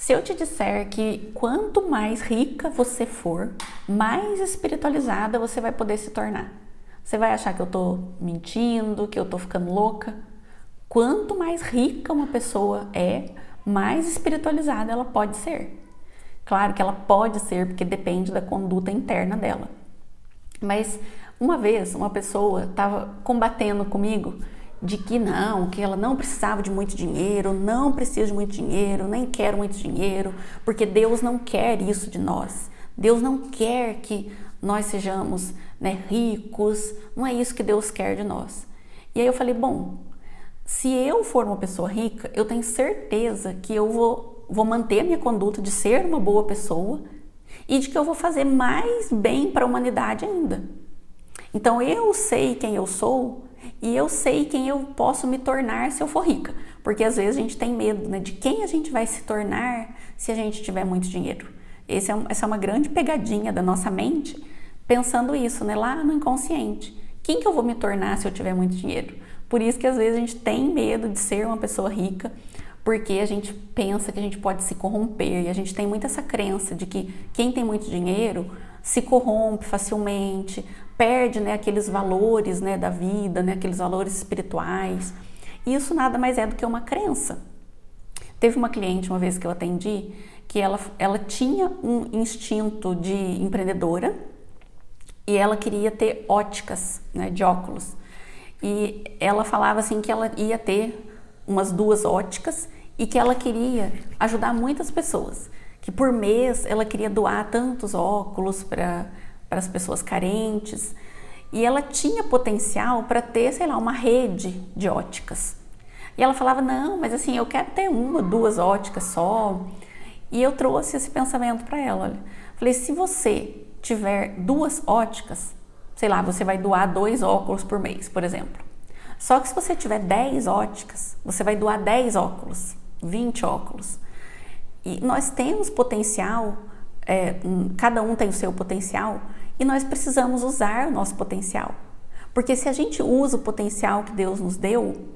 Se eu te disser que quanto mais rica você for, mais espiritualizada você vai poder se tornar. Você vai achar que eu tô mentindo, que eu tô ficando louca? Quanto mais rica uma pessoa é, mais espiritualizada ela pode ser. Claro que ela pode ser, porque depende da conduta interna dela. Mas uma vez uma pessoa estava combatendo comigo de que ela não precisava de muito dinheiro, não precisa de muito dinheiro, nem quero muito dinheiro, porque Deus não quer isso de nós. Deus não quer que nós sejamos, ricos, não é isso que Deus quer de nós. E aí eu falei, bom, se eu for uma pessoa rica, eu tenho certeza que eu vou manter a minha conduta de ser uma boa pessoa e de que eu vou fazer mais bem para a humanidade ainda. Então eu sei quem eu sou e eu sei quem eu posso me tornar se eu for rica. Porque às vezes a gente tem medo, de quem a gente vai se tornar se a gente tiver muito dinheiro. Essa é uma grande pegadinha da nossa mente, pensando isso, lá no inconsciente. Quem que eu vou me tornar se eu tiver muito dinheiro? Por isso que às vezes a gente tem medo de ser uma pessoa rica, porque a gente pensa que a gente pode se corromper e a gente tem muito essa crença de que quem tem muito dinheiro se corrompe facilmente, perde aqueles valores da vida, aqueles valores espirituais. E isso nada mais é do que uma crença. Teve uma cliente uma vez que eu atendi que ela tinha um instinto de empreendedora e ela queria ter óticas, de óculos. E ela falava assim que ela ia ter umas 2 óticas e que ela queria ajudar muitas pessoas, que por mês ela queria doar tantos óculos para as pessoas carentes, e ela tinha potencial para ter, uma rede de óticas. E ela falava, não, mas assim, eu quero ter 1 ou 2 óticas só. E eu trouxe esse pensamento para ela, falei, se você tiver 2 óticas, você vai doar 2 óculos por mês, por exemplo. Só que se você tiver 10 óticas, você vai doar 10 óculos, 20 óculos. E nós temos potencial, cada um tem o seu potencial, e nós precisamos usar o nosso potencial. Porque se a gente usa o potencial que Deus nos deu,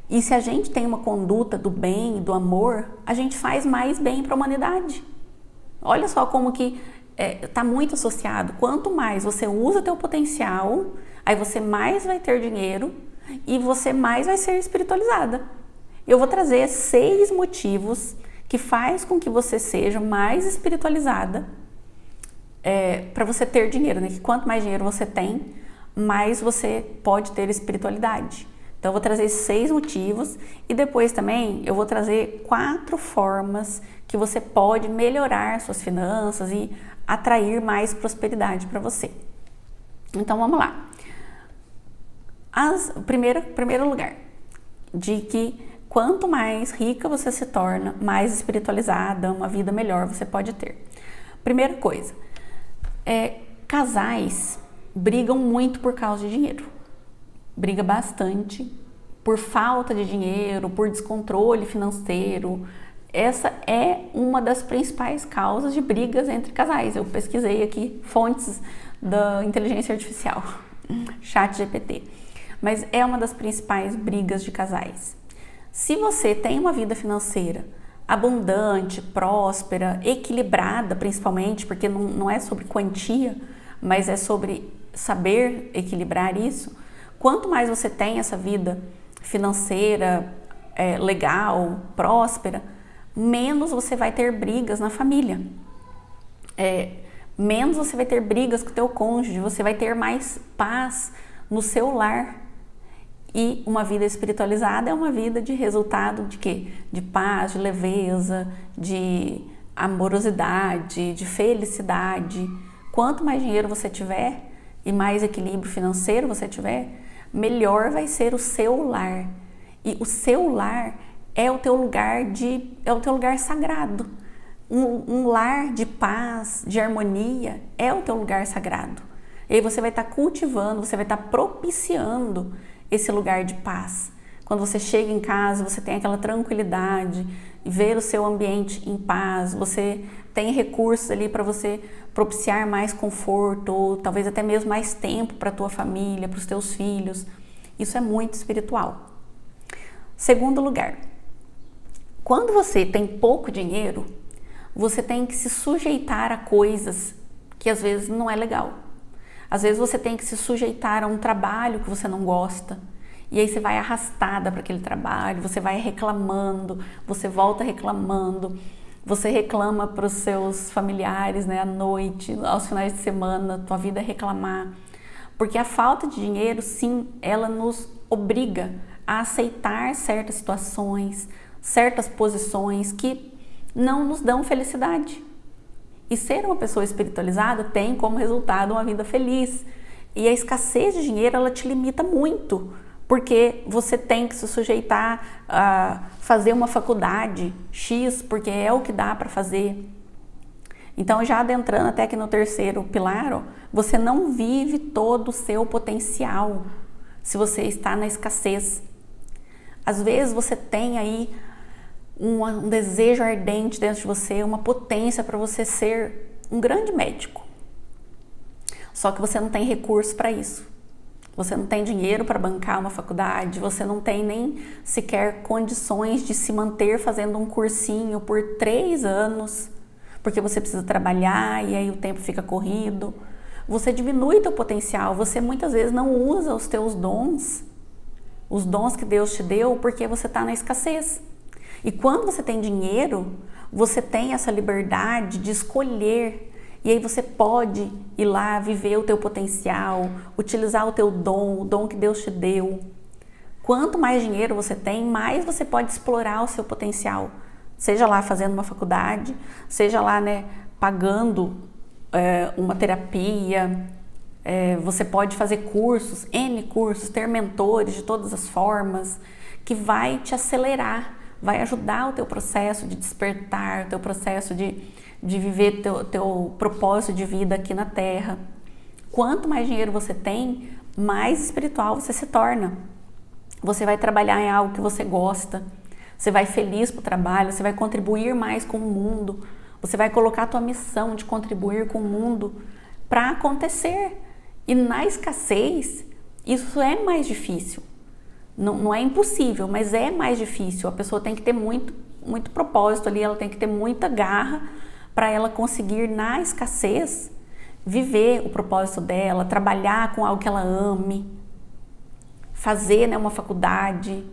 e se a gente tem uma conduta do bem, do amor, a gente faz mais bem para a humanidade. Olha só como que está muito associado. Quanto mais você usa o teu potencial, aí você mais vai ter dinheiro e você mais vai ser espiritualizada. Eu vou trazer 6 motivos que faz com que você seja mais espiritualizada para você ter dinheiro, que quanto mais dinheiro você tem, mais você pode ter espiritualidade. Então eu vou trazer 6 motivos e depois também eu vou trazer 4 formas que você pode melhorar suas finanças e atrair mais prosperidade para você. Então vamos lá. Primeiro lugar, de que quanto mais rica você se torna, mais espiritualizada, uma vida melhor você pode ter. Primeira coisa, casais brigam muito por causa de dinheiro. Briga bastante por falta de dinheiro, por descontrole financeiro. Essa é uma das principais causas de brigas entre casais. Eu pesquisei aqui fontes da inteligência artificial, ChatGPT. Mas é uma das principais brigas de casais. Se você tem uma vida financeira abundante, próspera, equilibrada principalmente, porque não é sobre quantia, mas é sobre saber equilibrar isso. Quanto mais você tem essa vida financeira, legal, próspera, menos você vai ter brigas na família. Menos você vai ter brigas com o teu cônjuge, você vai ter mais paz no seu lar. E uma vida espiritualizada é uma vida de resultado de quê? De paz, de leveza, de amorosidade, de felicidade. Quanto mais dinheiro você tiver e mais equilíbrio financeiro você tiver, melhor vai ser o seu lar. E o seu lar é o teu lugar sagrado. Um lar de paz, de harmonia, é o teu lugar sagrado. E aí você vai estar cultivando, você vai estar propiciando esse lugar de paz. Quando você chega em casa, você tem aquela tranquilidade, ver o seu ambiente em paz, você tem recursos ali para você propiciar mais conforto, ou talvez até mesmo mais tempo para a tua família, para os teus filhos. Isso é muito espiritual. Segundo lugar, quando você tem pouco dinheiro, você tem que se sujeitar a coisas que às vezes não é legal. Às vezes você tem que se sujeitar a um trabalho que você não gosta. E aí você vai arrastada para aquele trabalho, você vai reclamando, você volta reclamando, você reclama para os seus familiares, né, à noite, aos finais de semana, tua vida é reclamar. Porque a falta de dinheiro, sim, ela nos obriga a aceitar certas situações, certas posições que não nos dão felicidade. E ser uma pessoa espiritualizada tem como resultado uma vida feliz. E a escassez de dinheiro, ela te limita muito, porque você tem que se sujeitar a fazer uma faculdade X, porque é o que dá para fazer. Então, já adentrando até aqui no terceiro pilar, ó, você não vive todo o seu potencial se você está na escassez. Às vezes você tem aí um desejo ardente dentro de você, uma potência para você ser um grande médico. Só que você não tem recurso para isso. Você não tem dinheiro para bancar uma faculdade, você não tem nem sequer condições de se manter fazendo um cursinho por 3 anos, porque você precisa trabalhar e aí o tempo fica corrido. Você diminui teu potencial, você muitas vezes não usa os teus dons, os dons que Deus te deu, porque você está na escassez. E quando você tem dinheiro, você tem essa liberdade de escolher. E aí você pode ir lá viver o teu potencial, utilizar o teu dom, o dom que Deus te deu. Quanto mais dinheiro você tem, mais você pode explorar o seu potencial. Seja lá fazendo uma faculdade, seja lá, né, pagando uma terapia. Você pode fazer cursos, N cursos, ter mentores de todas as formas, que vai te acelerar, vai ajudar o teu processo de despertar, o teu processo de viver teu propósito de vida aqui na Terra. Quanto mais dinheiro você tem, mais espiritual você se torna. Você vai trabalhar em algo que você gosta, você vai feliz para o trabalho, você vai contribuir mais com o mundo, você vai colocar a tua missão de contribuir com o mundo para acontecer. E na escassez, isso é mais difícil. Não é impossível, mas é mais difícil. A pessoa tem que ter muito propósito ali, ela tem que ter muita garra para ela conseguir, na escassez, viver o propósito dela, trabalhar com algo que ela ame, fazer, né, uma faculdade.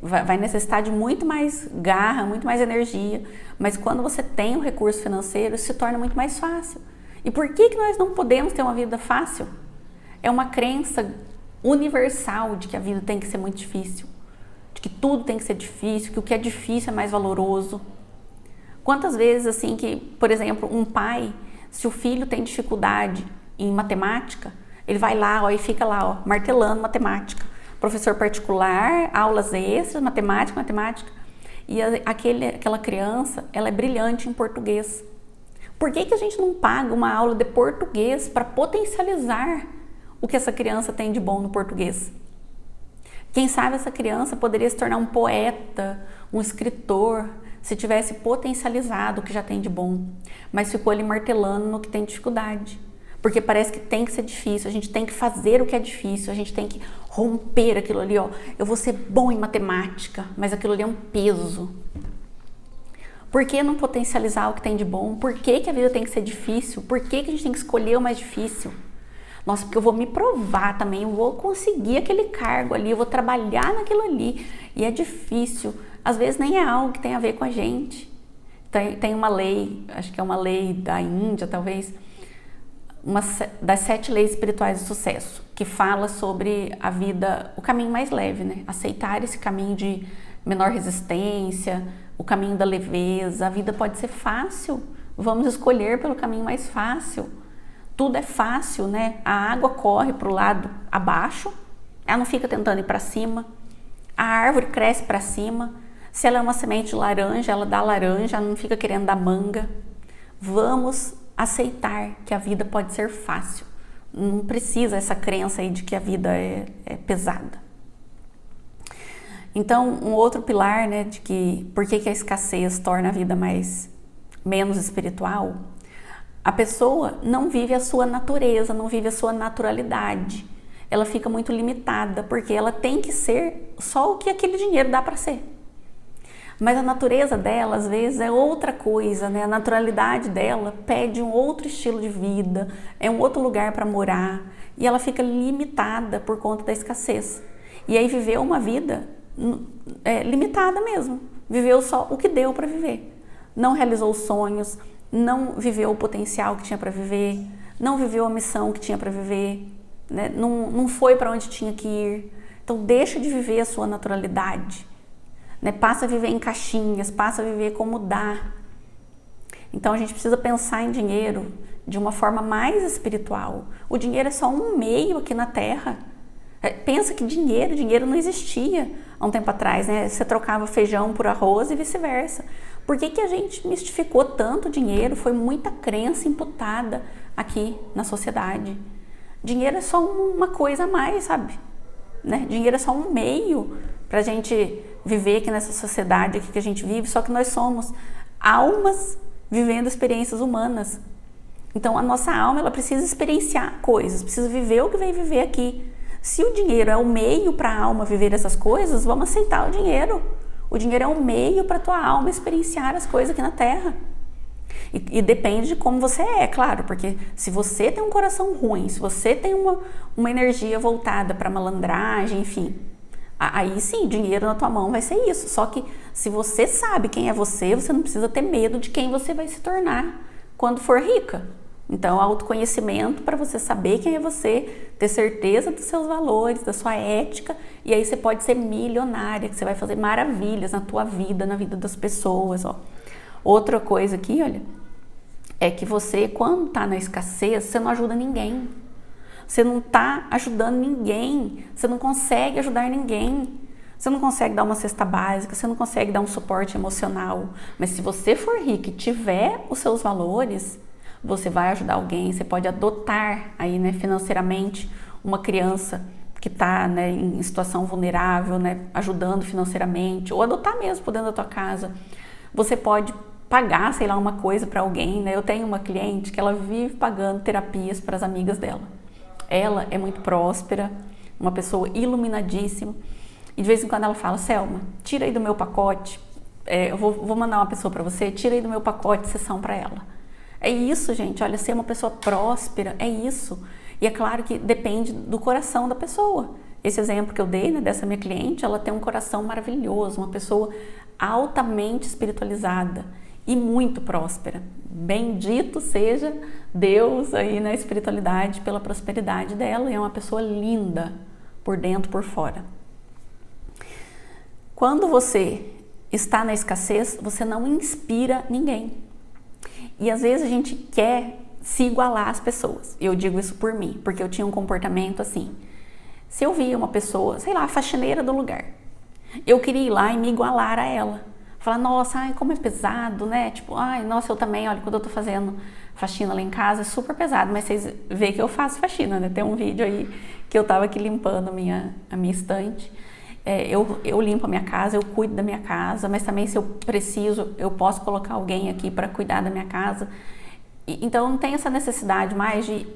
Vai necessitar de muito mais garra, muito mais energia, mas quando você tem um recurso financeiro, isso se torna muito mais fácil. E por que nós não podemos ter uma vida fácil? É uma crença universal de que a vida tem que ser muito difícil, de que tudo tem que ser difícil, que o que é difícil é mais valoroso. Quantas vezes, assim, que, por exemplo, um pai, se o filho tem dificuldade em matemática, ele vai lá, ó, e fica lá, ó, martelando matemática. Professor particular, aulas extras, matemática, e aquela criança, ela é brilhante em português. Por que a gente não paga uma aula de português para potencializar o que essa criança tem de bom no português? Quem sabe essa criança poderia se tornar um poeta, um escritor, se tivesse potencializado o que já tem de bom, mas ficou ali martelando no que tem dificuldade. Porque parece que tem que ser difícil, a gente tem que fazer o que é difícil, a gente tem que romper aquilo ali, ó. Eu vou ser bom em matemática, mas aquilo ali é um peso. Por que não potencializar o que tem de bom? Por que a vida tem que ser difícil? Por que a gente tem que escolher o mais difícil? Nossa, porque eu vou me provar também, eu vou conseguir aquele cargo ali, eu vou trabalhar naquilo ali. E é difícil. Às vezes nem é algo que tem a ver com a gente. Tem uma lei, acho que é uma lei da Índia, talvez, das 7 leis espirituais do sucesso, que fala sobre a vida, o caminho mais leve, né? Aceitar esse caminho de menor resistência, o caminho da leveza. A vida pode ser fácil, vamos escolher pelo caminho mais fácil. Tudo é fácil, né? A água corre para o lado abaixo, ela não fica tentando ir para cima. A árvore cresce para cima. Se ela é uma semente de laranja, ela dá laranja, ela não fica querendo dar manga. Vamos aceitar que a vida pode ser fácil. Não precisa essa crença aí de que a vida é pesada. Então, um outro pilar, né, de que por que a escassez torna a vida menos espiritual, a pessoa não vive a sua natureza, não vive a sua naturalidade. Ela fica muito limitada, porque ela tem que ser só o que aquele dinheiro dá para ser. Mas a natureza dela, às vezes, é outra coisa, né? A naturalidade dela pede um outro estilo de vida, é um outro lugar para morar, e ela fica limitada por conta da escassez. E aí viveu uma vida limitada mesmo, viveu só o que deu para viver. Não realizou os sonhos, não viveu o potencial que tinha para viver, não viveu a missão que tinha para viver, né? Não foi para onde tinha que ir. Então deixa de viver a sua naturalidade, né? Passa a viver em caixinhas, passa a viver como dá. Então a gente precisa pensar em dinheiro de uma forma mais espiritual. O dinheiro é só um meio aqui na Terra. Pensa que dinheiro não existia há um tempo atrás, né? Você trocava feijão por arroz e vice-versa. Por que a gente mistificou tanto o dinheiro? Foi muita crença imputada aqui na sociedade. Dinheiro é só uma coisa a mais, sabe? Né? Dinheiro é só um meio para a gente viver aqui nessa sociedade aqui que a gente vive, só que nós somos almas vivendo experiências humanas. Então a nossa alma, ela precisa experienciar coisas, precisa viver o que veio viver aqui. Se o dinheiro é o meio para a alma viver essas coisas, vamos aceitar o dinheiro. O dinheiro é um meio para a tua alma experienciar as coisas aqui na Terra. E depende de como você é, claro, porque se você tem um coração ruim, se você tem uma energia voltada para malandragem, enfim, aí sim, dinheiro na tua mão vai ser isso. Só que se você sabe quem é você, você não precisa ter medo de quem você vai se tornar quando for rica. Então, autoconhecimento para você saber quem é você, ter certeza dos seus valores, da sua ética, e aí você pode ser milionária, que você vai fazer maravilhas na tua vida, na vida das pessoas, ó. Outra coisa aqui, olha, é que você, quando tá na escassez, você não ajuda ninguém. Você não tá ajudando ninguém, você não consegue ajudar ninguém. Você não consegue dar uma cesta básica, você não consegue dar um suporte emocional. Mas se você for rico e tiver os seus valores, você vai ajudar alguém, você pode adotar aí, né, financeiramente uma criança que está, né, em situação vulnerável, né, ajudando financeiramente, ou adotar mesmo por dentro da tua casa. Você pode pagar, sei lá, uma coisa para alguém, né? Eu tenho uma cliente que ela vive pagando terapias para as amigas dela. Ela é muito próspera, uma pessoa iluminadíssima, e de vez em quando ela fala: Selma, tira aí do meu pacote, eu vou mandar uma pessoa para você, tira aí do meu pacote sessão para ela. É isso, gente, olha, ser uma pessoa próspera, é isso. E é claro que depende do coração da pessoa. Esse exemplo que eu dei, né, dessa minha cliente, ela tem um coração maravilhoso, uma pessoa altamente espiritualizada e muito próspera. Bendito seja Deus aí na espiritualidade pela prosperidade dela, e é uma pessoa linda por dentro, por fora. Quando você está na escassez, você não inspira ninguém. E às vezes a gente quer se igualar às pessoas. Eu digo isso por mim, porque eu tinha um comportamento assim. Se eu via uma pessoa, sei lá, faxineira do lugar, eu queria ir lá e me igualar a ela. Falar: nossa, ai, como é pesado, né? Tipo, ai, nossa, eu também, olha, quando eu tô fazendo faxina lá em casa, é super pesado, mas vocês veem que eu faço faxina, né? Tem um vídeo aí que eu tava aqui limpando a minha estante. Eu limpo a minha casa, eu cuido da minha casa, mas também, se eu preciso, eu posso colocar alguém aqui para cuidar da minha casa. Então não tem essa necessidade mais de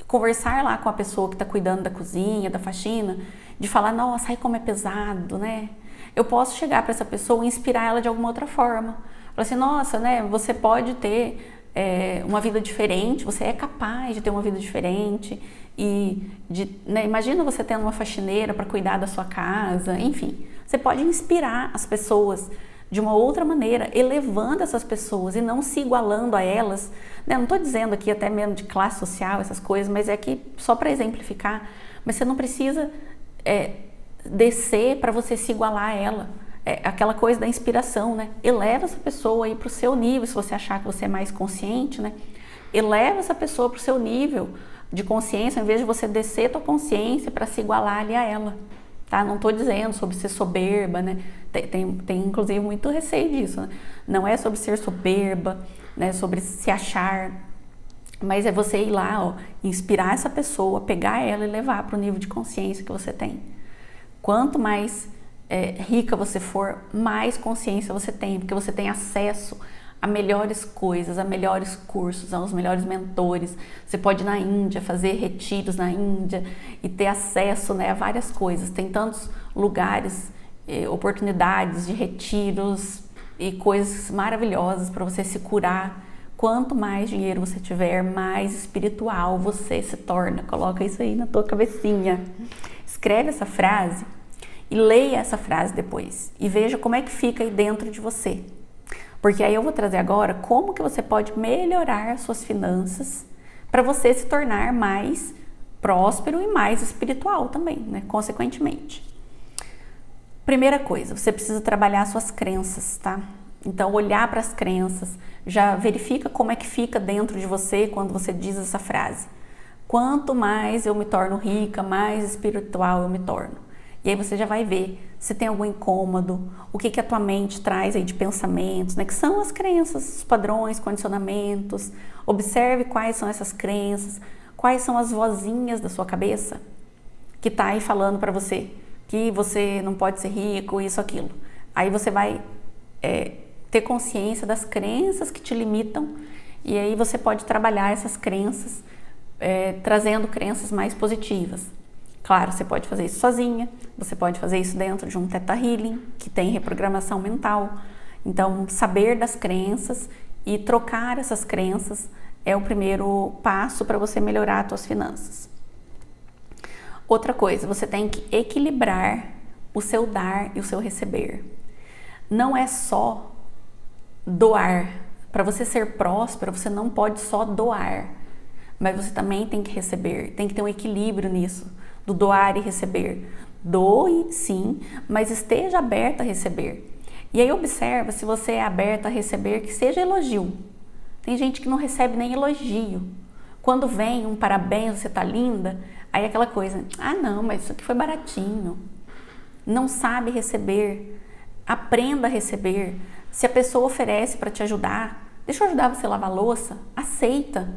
conversar lá com a pessoa que está cuidando da cozinha, da faxina, de falar: nossa, ai, como é pesado, né? Eu posso chegar para essa pessoa e inspirar ela de alguma outra forma. Falar assim: nossa, né, você pode ter uma vida diferente, você é capaz de ter uma vida diferente, e né, imagina você tendo uma faxineira para cuidar da sua casa, enfim. Você pode inspirar as pessoas de uma outra maneira, elevando essas pessoas e não se igualando a elas, né? Não estou dizendo aqui até mesmo de classe social, essas coisas, mas é que só para exemplificar. Mas você não precisa descer para você se igualar a ela. Aquela coisa da inspiração, né? Eleva essa pessoa aí para o seu nível, se você achar que você é mais consciente, né? Eleva essa pessoa para o seu nível de consciência, ao invés de você descer tua consciência para se igualar ali a ela, tá? Não estou dizendo sobre ser soberba, né? Tem inclusive muito receio disso, né? Não é sobre ser soberba, né? Sobre se achar, mas é você ir lá, ó, inspirar essa pessoa, pegar ela e levar para o nível de consciência que você tem. Quanto mais rica você for, mais consciência você tem, porque você tem acesso a melhores coisas, a melhores cursos, aos melhores mentores. Você pode ir na Índia, fazer retiros na Índia e ter acesso, né, a várias coisas. Tem tantos lugares oportunidades de retiros e coisas maravilhosas para você se curar. Quanto mais dinheiro você tiver, mais espiritual você se torna. Coloca isso aí na tua cabecinha. Escreve essa frase e leia essa frase depois e veja como é que fica aí dentro de você. Porque aí eu vou trazer agora como que você pode melhorar suas finanças para você se tornar mais próspero e mais espiritual também, né? Consequentemente. Primeira coisa, você precisa trabalhar suas crenças, tá? Então, olhar para as crenças, já verifica como é que fica dentro de você quando você diz essa frase. Quanto mais eu me torno rica, mais espiritual eu me torno. E aí você já vai ver se tem algum incômodo, o que a tua mente traz aí de pensamentos, né? Que são as crenças, os padrões, condicionamentos. Observe quais são essas crenças, quais são as vozinhas da sua cabeça que tá aí falando para você que você não pode ser rico, isso, aquilo. Aí você vai ter consciência das crenças que te limitam e aí você pode trabalhar essas crenças trazendo crenças mais positivas. Claro, você pode fazer isso sozinha, você pode fazer isso dentro de um Theta Healing, que tem reprogramação mental. Então, saber das crenças e trocar essas crenças é o primeiro passo para você melhorar as suas finanças. Outra coisa, você tem que equilibrar o seu dar e o seu receber. Não é só doar. Para você ser próspero, você não pode só doar, mas você também tem que receber, tem que ter um equilíbrio nisso, do doar e receber. Doe, sim, mas esteja aberta a receber. E aí observa se você é aberta a receber, que seja elogio. Tem gente que não recebe nem elogio. Quando vem um parabéns, você tá linda, aí aquela coisa, ah não, mas isso aqui foi baratinho. Não sabe receber. Aprenda a receber. Se a pessoa oferece para te ajudar, deixa eu ajudar você a lavar a louça, aceita.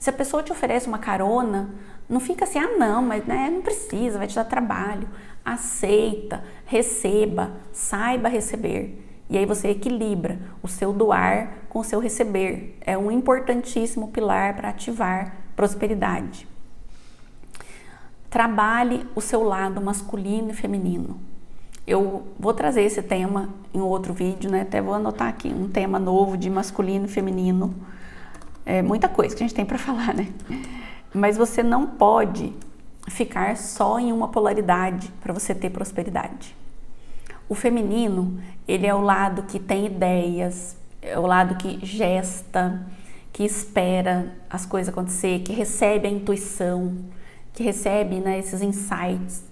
Se a pessoa te oferece uma carona, não fica assim, ah não, mas né, não precisa, vai te dar trabalho. Aceita, receba, saiba receber. E aí você equilibra o seu doar com o seu receber. É um importantíssimo pilar para ativar prosperidade. Trabalhe o seu lado masculino e feminino. Eu vou trazer esse tema em outro vídeo, né? Até vou anotar aqui um tema novo de masculino e feminino. É muita coisa que a gente tem para falar, né? Mas você não pode ficar só em uma polaridade para você ter prosperidade. O feminino, ele é o lado que tem ideias, é o lado que gesta, que espera as coisas acontecer, que recebe a intuição, que recebe, né, esses insights.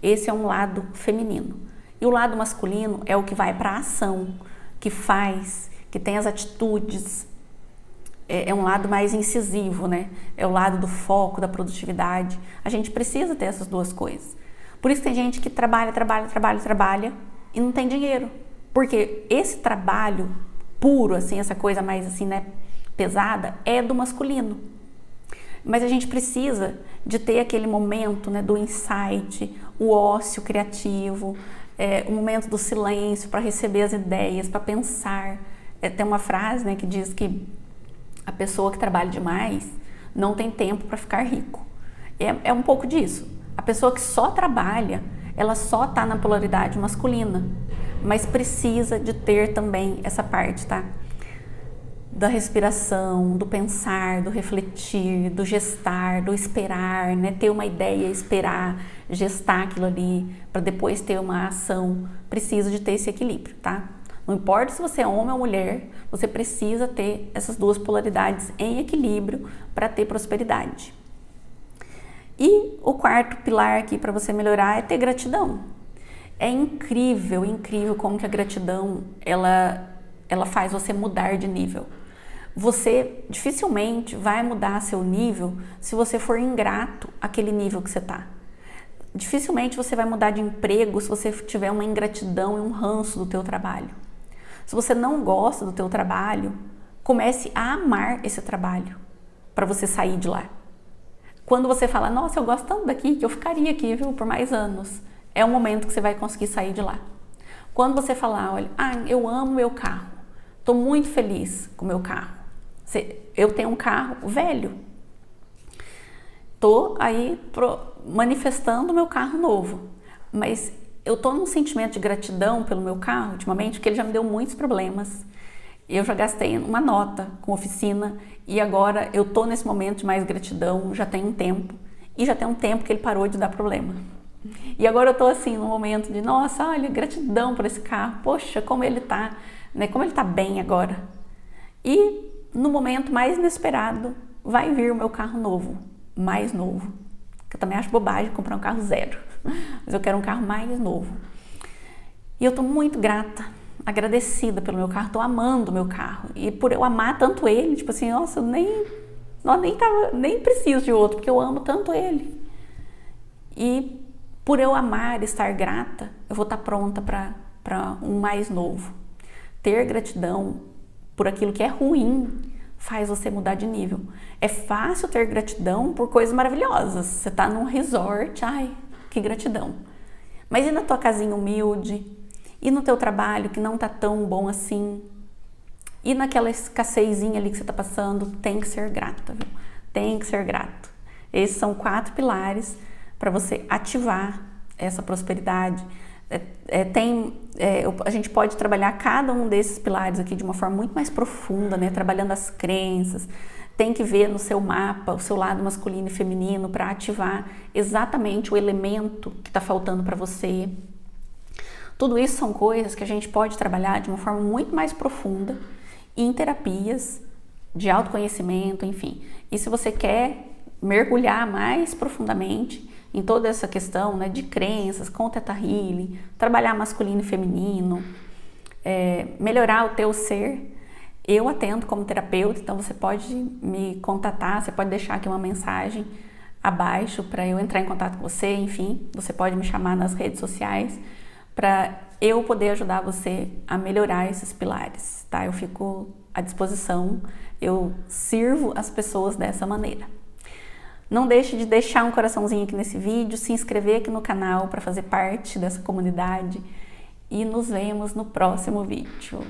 Esse é um lado feminino. E o lado masculino é o que vai para a ação, que faz, que tem as atitudes. É um lado mais incisivo, né? É o lado do foco, da produtividade. A gente precisa ter essas duas coisas. Por isso tem gente que trabalha e não tem dinheiro. Porque esse trabalho puro, assim, essa coisa mais assim, né, pesada, é do masculino. Mas a gente precisa de ter aquele momento, né, do insight, o ócio criativo, o momento do silêncio para receber as ideias, para pensar. Tem uma frase, né, que diz que a pessoa que trabalha demais não tem tempo para ficar rico. É um pouco disso. A pessoa que só trabalha, ela só está na polaridade masculina, mas precisa de ter também essa parte, tá? Da respiração, do pensar, do refletir, do gestar, do esperar, né? Ter uma ideia, esperar, gestar aquilo ali, para depois ter uma ação. Precisa de ter esse equilíbrio, tá? Não importa se você é homem ou mulher, você precisa ter essas duas polaridades em equilíbrio para ter prosperidade. E o quarto pilar aqui para você melhorar é ter gratidão. É incrível, incrível como que a gratidão, ela faz você mudar de nível. Você dificilmente vai mudar seu nível se você for ingrato àquele nível que você está. Dificilmente você vai mudar de emprego se você tiver uma ingratidão e um ranço do teu trabalho. Se você não gosta do teu trabalho, comece a amar esse trabalho para você sair de lá. Quando você fala, nossa, eu gosto tanto daqui que eu ficaria aqui, viu, por mais anos, é o momento que você vai conseguir sair de lá. Quando você falar, olha, eu amo meu carro, estou muito feliz com o meu carro. Eu tenho um carro velho, estou aí manifestando o meu carro novo, mas eu tô num sentimento de gratidão pelo meu carro ultimamente, porque ele já me deu muitos problemas. Eu já gastei uma nota com oficina e agora eu tô nesse momento de mais gratidão, já tem um tempo. E já tem um tempo que ele parou de dar problema. E agora eu tô assim, no momento de, nossa, olha, gratidão por esse carro. Poxa, como ele tá, né? Como ele tá bem agora. E no momento mais inesperado, vai vir o meu carro novo, mais novo. Eu também acho bobagem comprar um carro zero, mas eu quero um carro mais novo. E eu tô muito grata, agradecida pelo meu carro, tô amando o meu carro. E por eu amar tanto ele, tipo assim, nossa, eu nem preciso de outro, porque eu amo tanto ele. E por eu amar e estar grata, eu vou estar pronta para um mais novo. Ter gratidão por aquilo que é ruim faz você mudar de nível. É fácil ter gratidão por coisas maravilhosas. Você está num resort, ai, que gratidão. Mas e na tua casinha humilde? E no teu trabalho que não está tão bom assim? E naquela escassezinha ali que você está passando, tem que ser grata, viu? Tem que ser grato. Esses são 4 pilares para você ativar essa prosperidade. A gente pode trabalhar cada um desses pilares aqui de uma forma muito mais profunda, né? Trabalhando as crenças. Tem que ver no seu mapa o seu lado masculino e feminino para ativar exatamente o elemento que está faltando para você. Tudo isso são coisas que a gente pode trabalhar de uma forma muito mais profunda em terapias de autoconhecimento, enfim. E se você quer mergulhar mais profundamente em toda essa questão, né, de crenças, com Theta Healing, trabalhar masculino e feminino, melhorar o teu ser, eu atendo como terapeuta, então você pode me contatar, você pode deixar aqui uma mensagem abaixo para eu entrar em contato com você, enfim, você pode me chamar nas redes sociais para eu poder ajudar você a melhorar esses pilares, tá? Eu fico à disposição, eu sirvo as pessoas dessa maneira. Não deixe de deixar um coraçãozinho aqui nesse vídeo, se inscrever aqui no canal para fazer parte dessa comunidade e nos vemos no próximo vídeo.